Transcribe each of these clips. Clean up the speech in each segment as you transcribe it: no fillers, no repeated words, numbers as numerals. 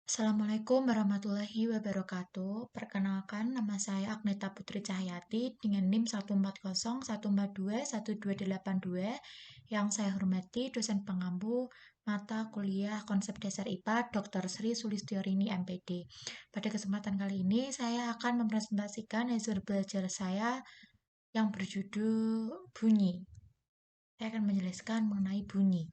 Assalamualaikum warahmatullahi wabarakatuh. Perkenalkan, nama saya Agneta Putri Cahyati dengan NIM 14014221282 yang saya hormati dosen pengampu mata kuliah konsep dasar IPA Dr. Sri Sulistyorini MPD. Pada kesempatan kali ini saya akan mempresentasikan hasil belajar saya yang berjudul bunyi. Saya akan menjelaskan mengenai bunyi.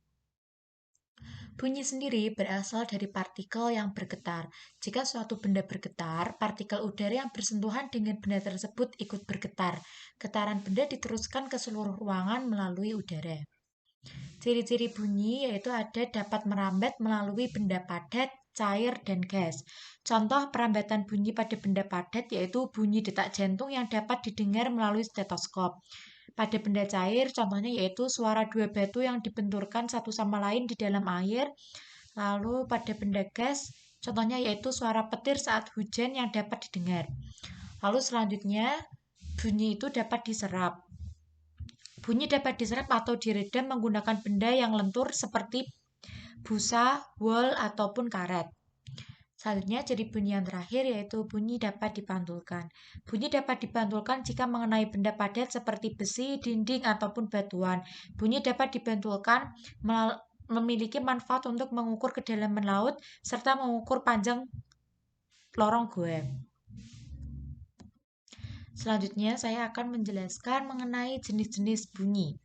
Bunyi sendiri berasal dari partikel yang bergetar. Jika suatu benda bergetar, partikel udara yang bersentuhan dengan benda tersebut ikut bergetar. Getaran benda diteruskan ke seluruh ruangan melalui udara. Ciri-ciri bunyi yaitu ada dapat merambat melalui benda padat, cair, dan gas. Contoh perambatan bunyi pada benda padat yaitu bunyi detak jantung yang dapat didengar melalui stetoskop. Pada benda cair, contohnya yaitu suara dua batu yang dibenturkan satu sama lain di dalam air. Lalu pada benda gas, contohnya yaitu suara petir saat hujan yang dapat didengar. Lalu selanjutnya, bunyi itu dapat diserap. Bunyi dapat diserap atau diredam menggunakan benda yang lentur seperti busa, wol, ataupun karet. Selanjutnya, ciri bunyi yang terakhir yaitu bunyi dapat dipantulkan. Bunyi dapat dipantulkan jika mengenai benda padat seperti besi, dinding, ataupun batuan. Bunyi dapat dipantulkan memiliki manfaat untuk mengukur kedalaman laut serta mengukur panjang lorong goa. Selanjutnya, saya akan menjelaskan mengenai jenis-jenis bunyi.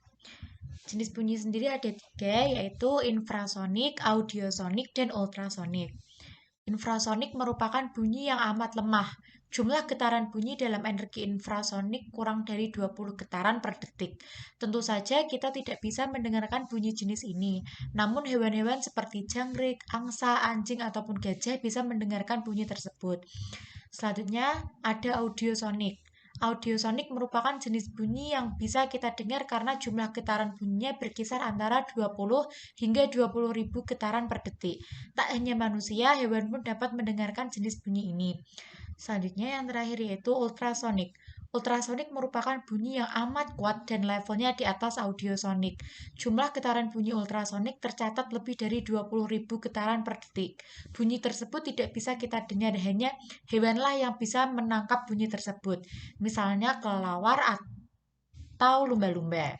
Jenis bunyi sendiri ada tiga, yaitu infrasonik, audiosonik, dan ultrasonik. Infrasonik merupakan bunyi yang amat lemah. Jumlah getaran bunyi dalam energi infrasonik kurang dari 20 getaran per detik. Tentu saja kita tidak bisa mendengarkan bunyi jenis ini. Namun hewan-hewan seperti jangkrik, angsa, anjing, ataupun gajah bisa mendengarkan bunyi tersebut. Selanjutnya ada audiosonik. Audiosonik merupakan jenis bunyi yang bisa kita dengar karena jumlah getaran bunyinya berkisar antara 20 hingga 20.000 getaran per detik. Tak hanya manusia, hewan pun dapat mendengarkan jenis bunyi ini. Selanjutnya yang terakhir yaitu ultrasonik. Ultrasonik merupakan bunyi yang amat kuat dan levelnya di atas audiosonik. Jumlah getaran bunyi ultrasonik tercatat lebih dari 20.000 getaran per detik. Bunyi tersebut tidak bisa kita dengar, hanya hewanlah yang bisa menangkap bunyi tersebut. Misalnya kelelawar atau lumba-lumba.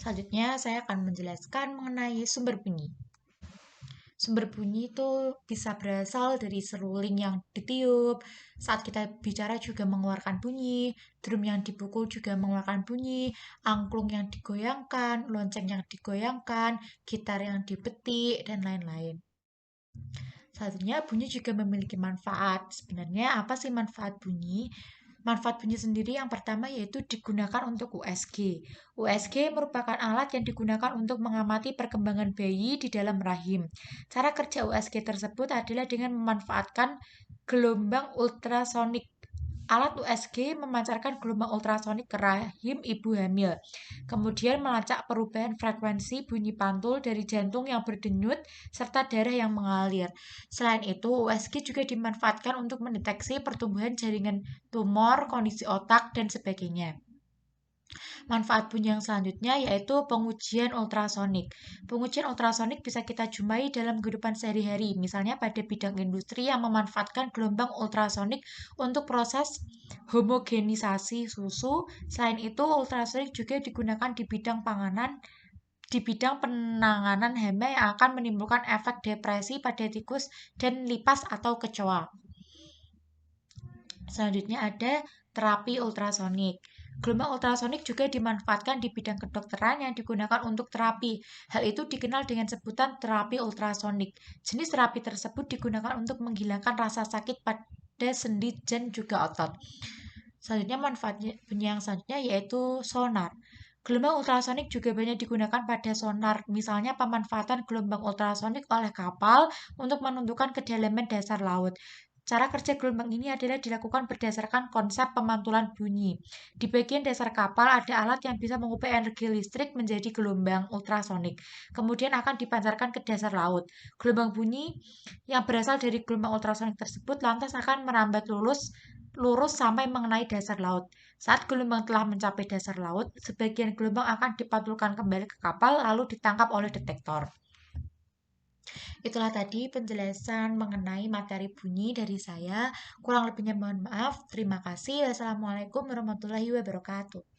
Selanjutnya saya akan menjelaskan mengenai sumber bunyi. Sumber bunyi itu bisa berasal dari seruling yang ditiup, saat kita bicara juga mengeluarkan bunyi, drum yang dipukul juga mengeluarkan bunyi, angklung yang digoyangkan, lonceng yang digoyangkan, gitar yang dipetik, dan lain-lain. Selanjutnya, bunyi juga memiliki manfaat. Sebenarnya apa sih manfaat bunyi? Manfaat bunyi sendiri yang pertama yaitu digunakan untuk USG. USG merupakan alat yang digunakan untuk mengamati perkembangan bayi di dalam rahim. Cara kerja USG tersebut adalah dengan memanfaatkan gelombang ultrasonik. Alat USG memancarkan gelombang ultrasonik ke rahim ibu hamil. Kemudian melacak perubahan frekuensi bunyi pantul dari jantung yang berdenyut serta darah yang mengalir. Selain itu, USG juga dimanfaatkan untuk mendeteksi pertumbuhan jaringan tumor, kondisi otak, dan sebagainya. Manfaat bunyi yang selanjutnya yaitu pengujian ultrasonik. Pengujian ultrasonik bisa kita jumpai dalam kehidupan sehari-hari, misalnya pada bidang industri yang memanfaatkan gelombang ultrasonik untuk proses homogenisasi susu. Selain itu, ultrasonik juga digunakan di bidang panganan, di bidang penanganan hama yang akan menimbulkan efek depresi pada tikus dan lipas atau kecoa. Selanjutnya ada terapi ultrasonik. Gelombang ultrasonik juga dimanfaatkan di bidang kedokteran yang digunakan untuk terapi. Hal itu dikenal dengan sebutan terapi ultrasonik. Jenis terapi tersebut digunakan untuk menghilangkan rasa sakit pada sendi dan juga otot. Selanjutnya manfaatnya yang selanjutnya yaitu sonar. Gelombang ultrasonik juga banyak digunakan pada sonar, misalnya pemanfaatan gelombang ultrasonik oleh kapal untuk menentukan kedalaman dasar laut. Cara kerja gelombang ini adalah dilakukan berdasarkan konsep pemantulan bunyi. Di bagian dasar kapal ada alat yang bisa mengubah energi listrik menjadi gelombang ultrasonik. Kemudian akan dipancarkan ke dasar laut. Gelombang bunyi yang berasal dari gelombang ultrasonik tersebut lantas akan merambat lurus sampai mengenai dasar laut. Saat gelombang telah mencapai dasar laut, sebagian gelombang akan dipantulkan kembali ke kapal lalu ditangkap oleh detektor. Itulah tadi penjelasan mengenai materi bunyi dari saya. Kurang lebihnya mohon maaf. Terima kasih. Wassalamualaikum warahmatullahi wabarakatuh.